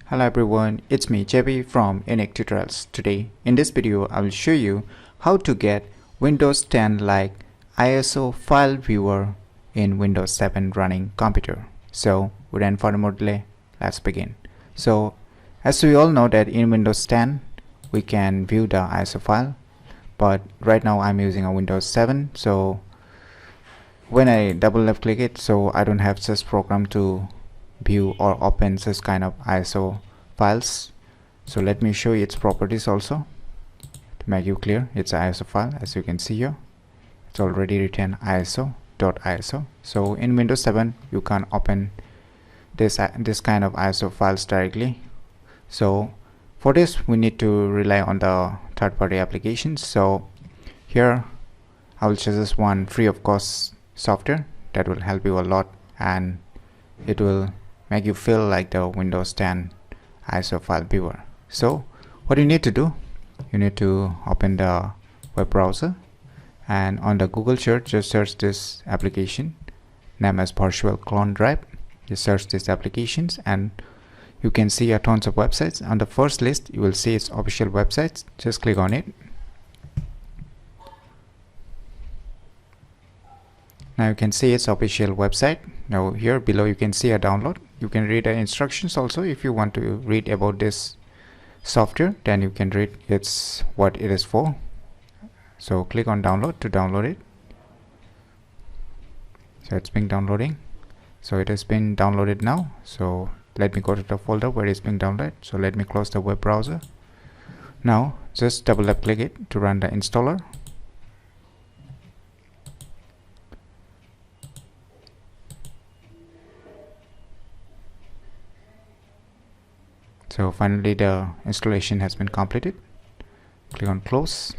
Hello everyone, it's me JB from UniqueTutorials. Today in this video I will show you how to get Windows 10 like ISO file viewer in Windows 7 running computer. So without further more delay, let's begin. So as we all know that in Windows 10 we can view the ISO file, but right now I'm using a Windows 7, so when I double left click it, so I don't have such program to view or open such kind of ISO files. So let me show you its properties also to make you clear. It's an ISO file, as you can see here. It's already written ISO.ISO. So in Windows 7 you can open this kind of ISO files directly. So for this we need to rely on the third-party applications. So here I will suggest one free of cost software that will help you a lot, and it will make you feel like the Windows 10 ISO file viewer. So what you need to do, you need to open the web browser, and on the Google search just search this application named as Virtual Clone Drive. Just search these applications and you can see a tons of websites. On the first list you will see its official websites. Just click on it. Now you can see its official website. Now here below you can see a download. You can read the instructions also. If you want to read about this software, then you can read it's what it is for. So click on download to download it. So it's been downloading. So it has been downloaded now. So let me go to the folder where it's being downloaded. So let me close the web browser. Now just double left click it to run the installer. So finally the installation has been completed. Click on close.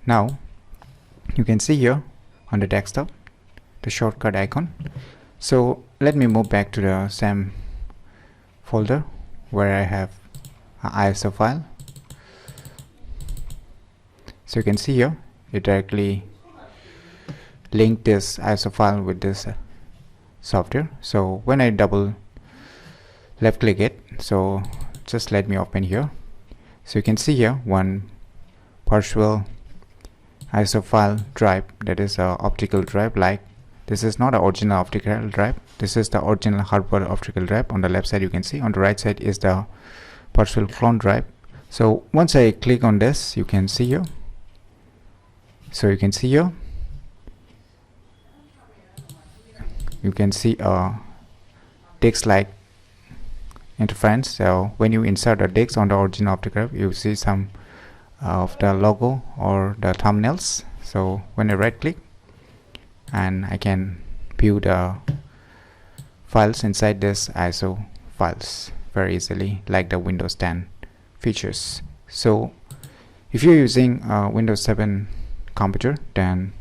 Now you can see here on the desktop the shortcut icon. So let me move back to the same folder where I have an ISO file. So you can see here it directly linked this ISO file with this software. So when I double left click it, so just let me open here. So you can see here one virtual ISO file drive, that is a optical drive. Like this is not an original optical drive, this is the original hardware optical drive. On the left side you can see, on the right side is the virtual clone drive. So once I click on this, you can see here, so you can see here you can see a text like interference. So when you insert a text on the original optical drive, you see some of the logo or the thumbnails. So when I right click, and I can view the files inside this ISO files very easily, like the Windows 10 features. So if you're using a Windows 7 computer, then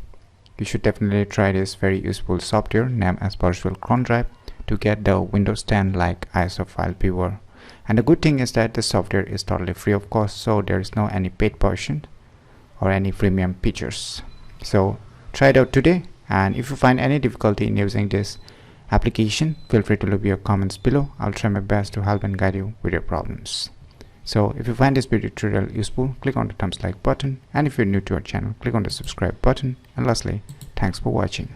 you should definitely try this very useful software named as Virtual Clone Drive to get the Windows 10 like ISO file viewer. And the good thing is that the software is totally free of cost, so there is no any paid version or any premium features. So try it out today, and if you find any difficulty in using this application, feel free to leave your comments below. I'll try my best to help and guide you with your problems. So if you find this video tutorial useful, click on the thumbs like button, and if you're new to our channel, click on the subscribe button. And lastly, thanks for watching.